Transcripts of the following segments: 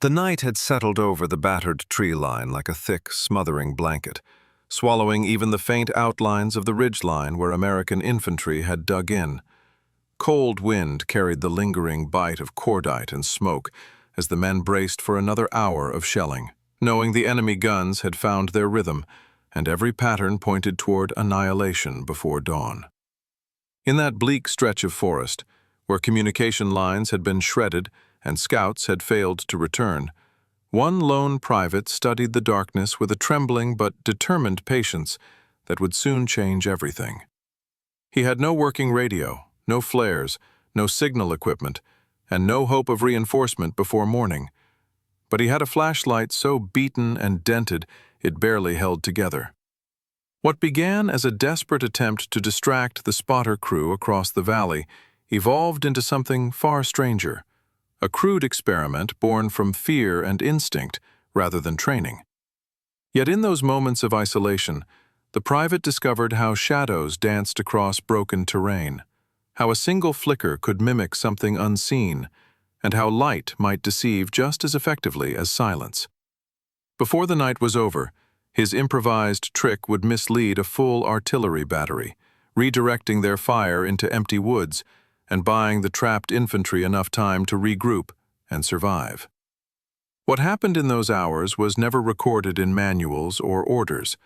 The night had settled over the battered tree line like a thick, smothering blanket, swallowing even the faint outlines of the ridgeline where American infantry had dug in. Cold wind carried the lingering bite of cordite and smoke as the men braced for another hour of shelling, knowing the enemy guns had found their rhythm, and every pattern pointed toward annihilation before dawn. In that bleak stretch of forest, where communication lines had been shredded and scouts had failed to return, one lone private studied the darkness with a trembling but determined patience that would soon change everything. He had no working radio, no flares, no signal equipment, and no hope of reinforcement before morning. But he had a flashlight so beaten and dented it barely held together. What began as a desperate attempt to distract the spotter crew across the valley evolved into something far stranger, a crude experiment born from fear and instinct rather than training. Yet in those moments of isolation, the private discovered how shadows danced across broken terrain, how a single flicker could mimic something unseen, and how light might deceive just as effectively as silence. Before the night was over, his improvised trick would mislead a full artillery battery, redirecting their fire into empty woods and buying the trapped infantry enough time to regroup and survive. What happened in those hours was never recorded in manuals or orders,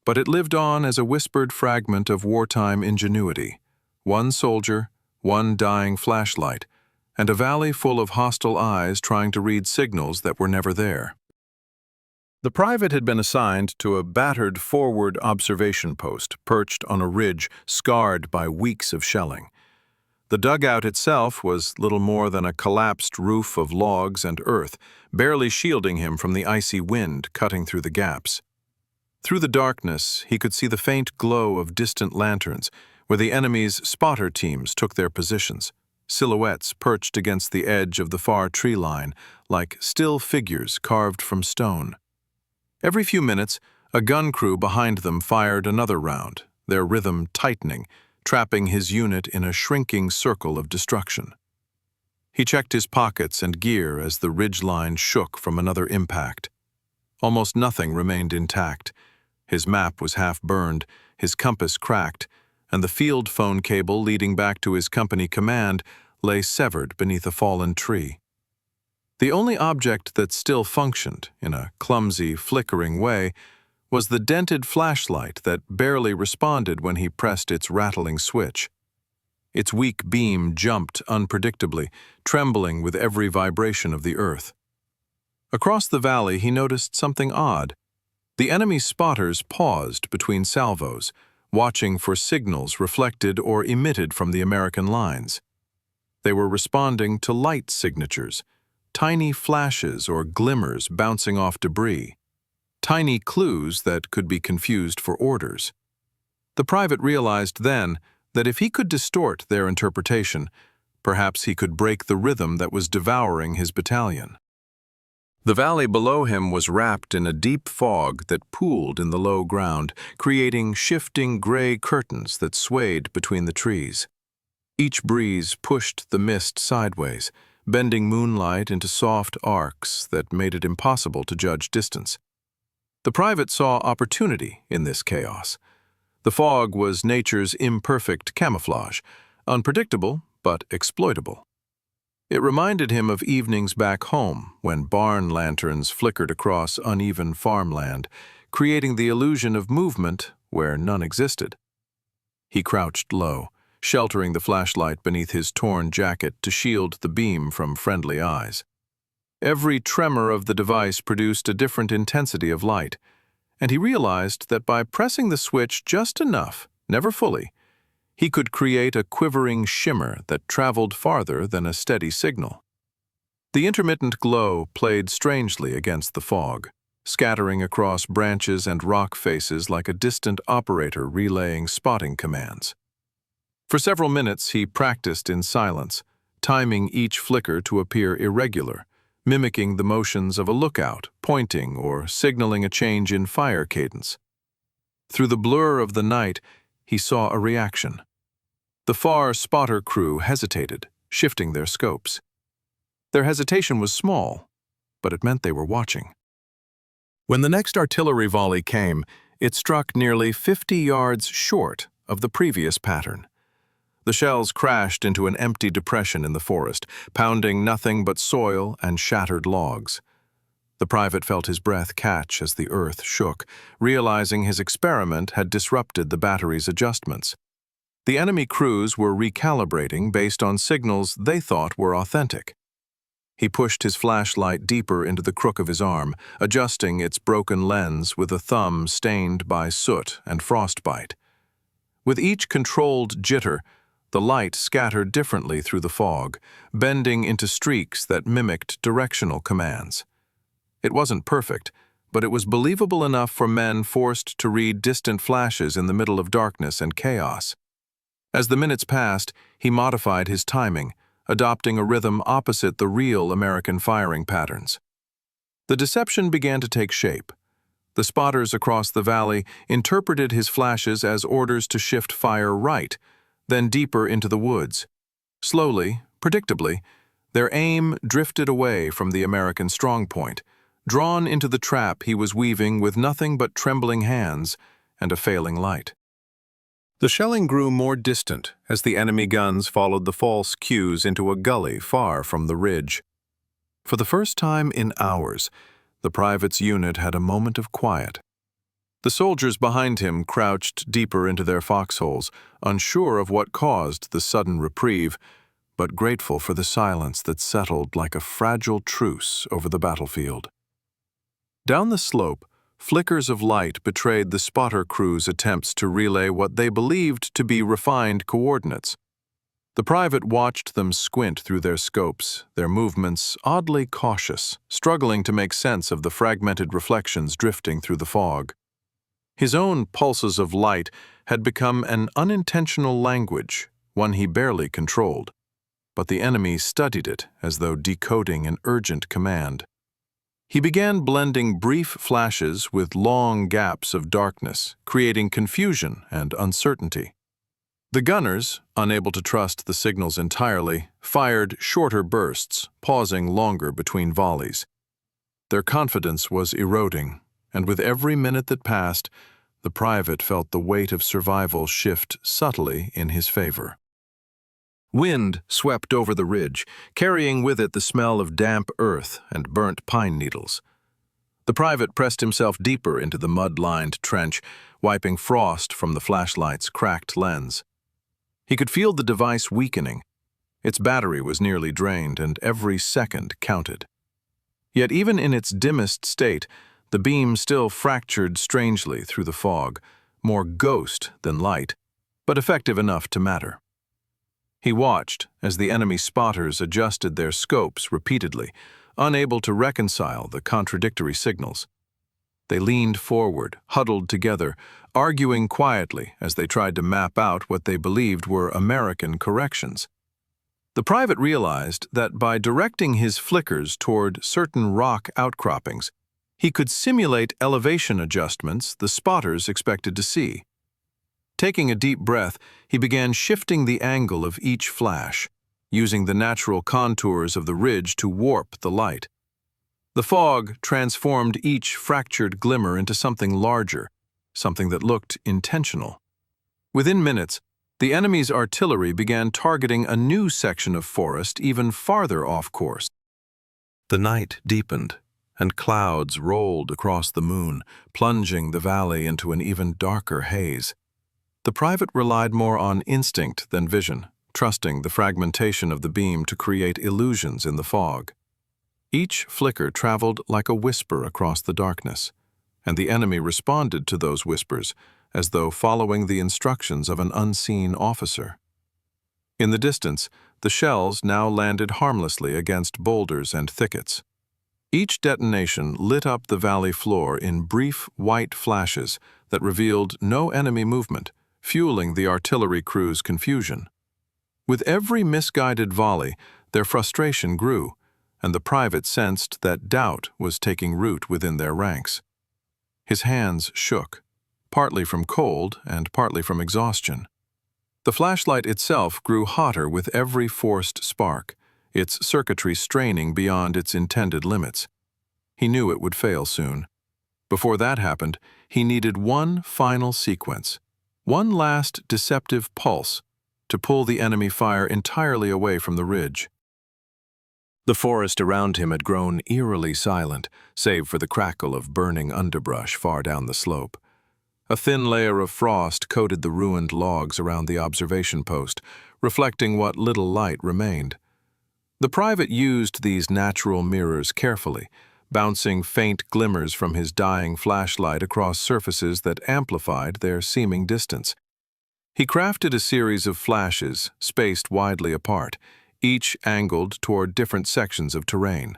but it lived on as a whispered fragment of wartime ingenuity. One soldier, one dying flashlight, and a valley full of hostile eyes trying to read signals that were never there. The private had been assigned to a battered forward observation post perched on a ridge scarred by weeks of shelling. The dugout itself was little more than a collapsed roof of logs and earth, barely shielding him from the icy wind cutting through the gaps. Through the darkness, he could see the faint glow of distant lanterns, where the enemy's spotter teams took their positions, silhouettes perched against the edge of the far tree line, like still figures carved from stone. Every few minutes, a gun crew behind them fired another round, their rhythm tightening, trapping his unit in a shrinking circle of destruction. He checked his pockets and gear as the ridgeline shook from another impact. Almost nothing remained intact. His map was half burned, his compass cracked, and the field phone cable leading back to his company command lay severed beneath a fallen tree. The only object that still functioned, in a clumsy, flickering way, was the dented flashlight that barely responded when he pressed its rattling switch. Its weak beam jumped unpredictably, trembling with every vibration of the earth. Across the valley, he noticed something odd. The enemy spotters paused between salvos, watching for signals reflected or emitted from the American lines. They were responding to light signatures, tiny flashes or glimmers bouncing off debris, tiny clues that could be confused for orders. The private realized then that if he could distort their interpretation, perhaps he could break the rhythm that was devouring his battalion. The valley below him was wrapped in a deep fog that pooled in the low ground, creating shifting gray curtains that swayed between the trees. Each breeze pushed the mist sideways, bending moonlight into soft arcs that made it impossible to judge distance. The private saw opportunity in this chaos. The fog was nature's imperfect camouflage, unpredictable but exploitable. It reminded him of evenings back home when barn lanterns flickered across uneven farmland, creating the illusion of movement where none existed. He crouched low, sheltering the flashlight beneath his torn jacket to shield the beam from friendly eyes. Every tremor of the device produced a different intensity of light, and he realized that by pressing the switch just enough, never fully, he could create a quivering shimmer that traveled farther than a steady signal. The intermittent glow played strangely against the fog, scattering across branches and rock faces like a distant operator relaying spotting commands. For several minutes he practiced in silence, timing each flicker to appear irregular, mimicking the motions of a lookout, pointing or signaling a change in fire cadence. Through the blur of the night, he saw a reaction. The far spotter crew hesitated, shifting their scopes. Their hesitation was small, but it meant they were watching. When the next artillery volley came, it struck nearly 50 yards short of the previous pattern. The shells crashed into an empty depression in the forest, pounding nothing but soil and shattered logs. The private felt his breath catch as the earth shook, realizing his experiment had disrupted the battery's adjustments. The enemy crews were recalibrating based on signals they thought were authentic. He pushed his flashlight deeper into the crook of his arm, adjusting its broken lens with a thumb stained by soot and frostbite. With each controlled jitter, the light scattered differently through the fog, bending into streaks that mimicked directional commands. It wasn't perfect, but it was believable enough for men forced to read distant flashes in the middle of darkness and chaos. As the minutes passed, he modified his timing, adopting a rhythm opposite the real American firing patterns. The deception began to take shape. The spotters across the valley interpreted his flashes as orders to shift fire right, then deeper into the woods. Slowly, predictably, their aim drifted away from the American strongpoint, drawn into the trap he was weaving with nothing but trembling hands and a failing light. The shelling grew more distant as the enemy guns followed the false cues into a gully far from the ridge. For the first time in hours, the private's unit had a moment of quiet. The soldiers behind him crouched deeper into their foxholes, unsure of what caused the sudden reprieve, but grateful for the silence that settled like a fragile truce over the battlefield. Down the slope, flickers of light betrayed the spotter crew's attempts to relay what they believed to be refined coordinates. The private watched them squint through their scopes, their movements oddly cautious, struggling to make sense of the fragmented reflections drifting through the fog. His own pulses of light had become an unintentional language, one he barely controlled, but the enemy studied it as though decoding an urgent command. He began blending brief flashes with long gaps of darkness, creating confusion and uncertainty. The gunners, unable to trust the signals entirely, fired shorter bursts, pausing longer between volleys. Their confidence was eroding, and with every minute that passed, the private felt the weight of survival shift subtly in his favor. Wind swept over the ridge, carrying with it the smell of damp earth and burnt pine needles. The private pressed himself deeper into the mud-lined trench, wiping frost from the flashlight's cracked lens. He could feel the device weakening. Its battery was nearly drained, and every second counted. Yet even in its dimmest state, the beam still fractured strangely through the fog, more ghost than light, but effective enough to matter. He watched as the enemy spotters adjusted their scopes repeatedly, unable to reconcile the contradictory signals. They leaned forward, huddled together, arguing quietly as they tried to map out what they believed were American corrections. The private realized that by directing his flickers toward certain rock outcroppings, he could simulate elevation adjustments the spotters expected to see. Taking a deep breath, he began shifting the angle of each flash, using the natural contours of the ridge to warp the light. The fog transformed each fractured glimmer into something larger, something that looked intentional. Within minutes, the enemy's artillery began targeting a new section of forest even farther off course. The night deepened, and clouds rolled across the moon, plunging the valley into an even darker haze. The private relied more on instinct than vision, trusting the fragmentation of the beam to create illusions in the fog. Each flicker traveled like a whisper across the darkness, and the enemy responded to those whispers as though following the instructions of an unseen officer. In the distance, the shells now landed harmlessly against boulders and thickets. Each detonation lit up the valley floor in brief white flashes that revealed no enemy movement, fueling the artillery crew's confusion. With every misguided volley, their frustration grew, and the private sensed that doubt was taking root within their ranks. His hands shook, partly from cold and partly from exhaustion. The flashlight itself grew hotter with every forced spark, its circuitry straining beyond its intended limits. He knew it would fail soon. Before that happened, he needed one final sequence, one last deceptive pulse, to pull the enemy fire entirely away from the ridge. The forest around him had grown eerily silent, save for the crackle of burning underbrush far down the slope. A thin layer of frost coated the ruined logs around the observation post, reflecting what little light remained. The private used these natural mirrors carefully, bouncing faint glimmers from his dying flashlight across surfaces that amplified their seeming distance. He crafted a series of flashes, spaced widely apart, each angled toward different sections of terrain.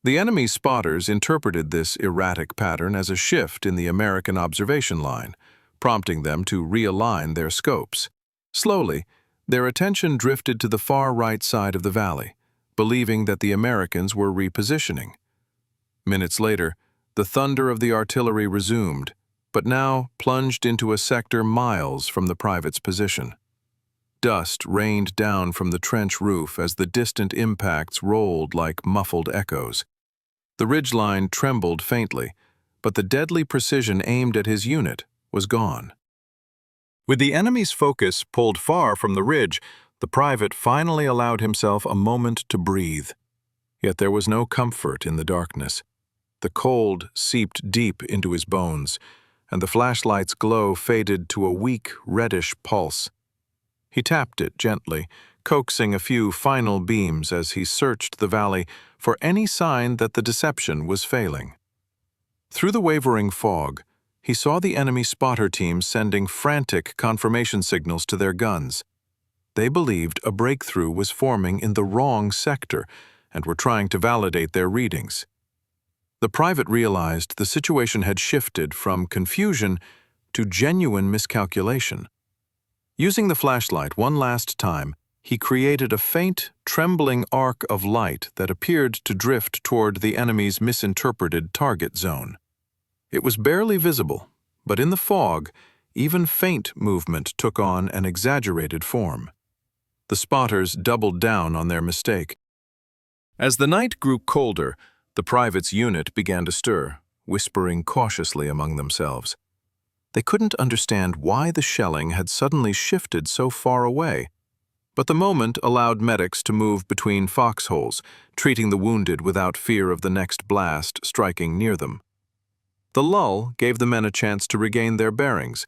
The enemy's spotters interpreted this erratic pattern as a shift in the American observation line, prompting them to realign their scopes. Slowly, their attention drifted to the far right side of the valley, believing that the Americans were repositioning. Minutes later, the thunder of the artillery resumed, but now plunged into a sector miles from the private's position. Dust rained down from the trench roof as the distant impacts rolled like muffled echoes. The ridgeline trembled faintly, but the deadly precision aimed at his unit was gone. With the enemy's focus pulled far from the ridge, the private finally allowed himself a moment to breathe. Yet there was no comfort in the darkness. The cold seeped deep into his bones, and the flashlight's glow faded to a weak, reddish pulse. He tapped it gently, coaxing a few final beams as he searched the valley for any sign that the deception was failing. Through the wavering fog, he saw the enemy spotter teams sending frantic confirmation signals to their guns. They believed a breakthrough was forming in the wrong sector and were trying to validate their readings. The private realized the situation had shifted from confusion to genuine miscalculation. Using the flashlight one last time, he created a faint, trembling arc of light that appeared to drift toward the enemy's misinterpreted target zone. It was barely visible, but in the fog, even faint movement took on an exaggerated form. The spotters doubled down on their mistake. As the night grew colder, the private's unit began to stir, whispering cautiously among themselves. They couldn't understand why the shelling had suddenly shifted so far away, but the moment allowed medics to move between foxholes, treating the wounded without fear of the next blast striking near them. The lull gave the men a chance to regain their bearings,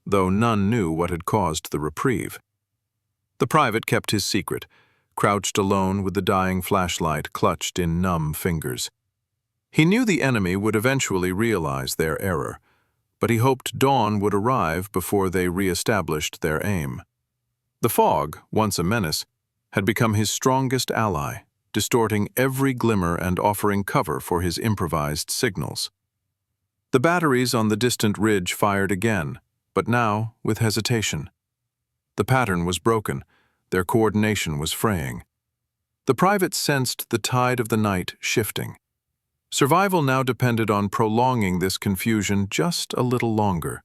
though none knew what had caused the reprieve. The private kept his secret, crouched alone with the dying flashlight clutched in numb fingers. He knew the enemy would eventually realize their error, but he hoped dawn would arrive before they re-established their aim. The fog, once a menace, had become his strongest ally, distorting every glimmer and offering cover for his improvised signals. The batteries on the distant ridge fired again, but now with hesitation. The pattern was broken, their coordination was fraying. The private sensed the tide of the night shifting. Survival now depended on prolonging this confusion just a little longer.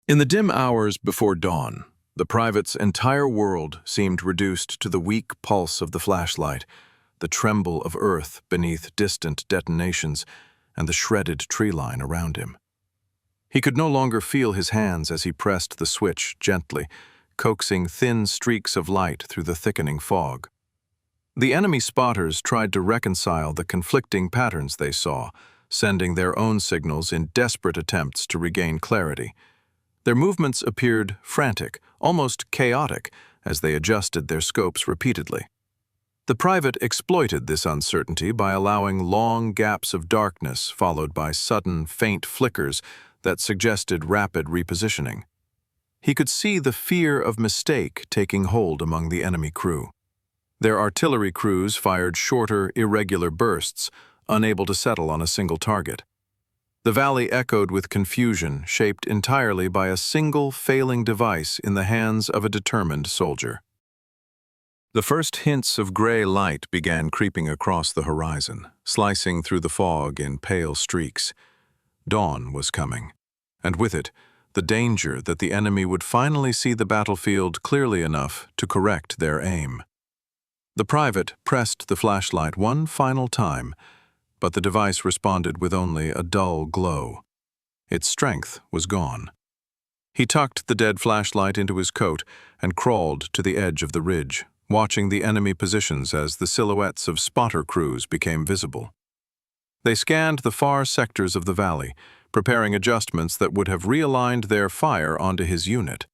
In the dim hours before dawn, the private's entire world seemed reduced to the weak pulse of the flashlight, the tremble of earth beneath distant detonations, and the shredded tree line around him. He could no longer feel his hands as he pressed the switch gently, coaxing thin streaks of light through the thickening fog. The enemy spotters tried to reconcile the conflicting patterns they saw, sending their own signals in desperate attempts to regain clarity. Their movements appeared frantic, almost chaotic, as they adjusted their scopes repeatedly. The private exploited this uncertainty by allowing long gaps of darkness followed by sudden, faint flickers that suggested rapid repositioning. He could see the fear of mistake taking hold among the enemy crew. Their artillery crews fired shorter, irregular bursts, unable to settle on a single target. The valley echoed with confusion, shaped entirely by a single failing device in the hands of a determined soldier. The first hints of gray light began creeping across the horizon, slicing through the fog in pale streaks. Dawn was coming, and with it, the danger that the enemy would finally see the battlefield clearly enough to correct their aim. The private pressed the flashlight one final time, but the device responded with only a dull glow. Its strength was gone. He tucked the dead flashlight into his coat and crawled to the edge of the ridge, watching the enemy positions as the silhouettes of spotter crews became visible. They scanned the far sectors of the valley, preparing adjustments that would have realigned their fire onto his unit.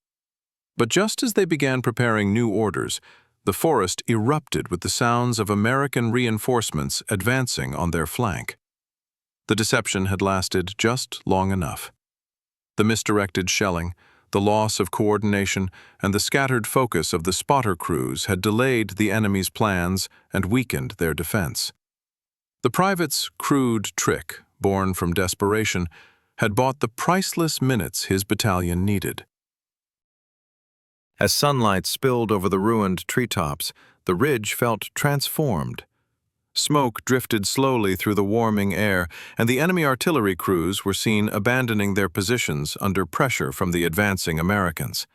But just as they began preparing new orders, the forest erupted with the sounds of American reinforcements advancing on their flank. The deception had lasted just long enough. The misdirected shelling, the loss of coordination, and the scattered focus of the spotter crews had delayed the enemy's plans and weakened their defense. The private's crude trick, born from desperation, had bought the priceless minutes his battalion needed. As sunlight spilled over the ruined treetops, the ridge felt transformed. Smoke drifted slowly through the warming air, and the enemy artillery crews were seen abandoning their positions under pressure from the advancing Americans.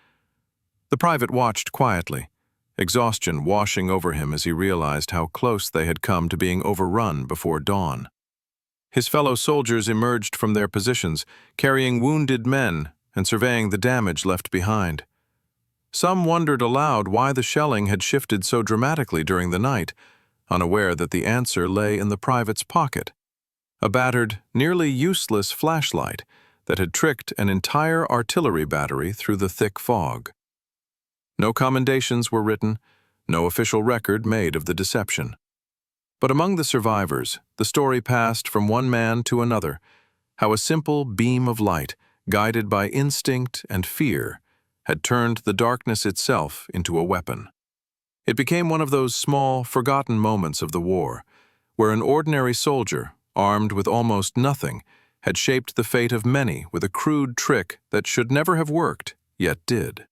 The private watched quietly, exhaustion washing over him as he realized how close they had come to being overrun before dawn. His fellow soldiers emerged from their positions, carrying wounded men and surveying the damage left behind. Some wondered aloud why the shelling had shifted so dramatically during the night, unaware that the answer lay in the private's pocket, a battered, nearly useless flashlight that had tricked an entire artillery battery through the thick fog. No commendations were written, no official record made of the deception. But among the survivors, the story passed from one man to another, how a simple beam of light, guided by instinct and fear, had turned the darkness itself into a weapon. It became one of those small, forgotten moments of the war, where an ordinary soldier, armed with almost nothing, had shaped the fate of many with a crude trick that should never have worked, yet did.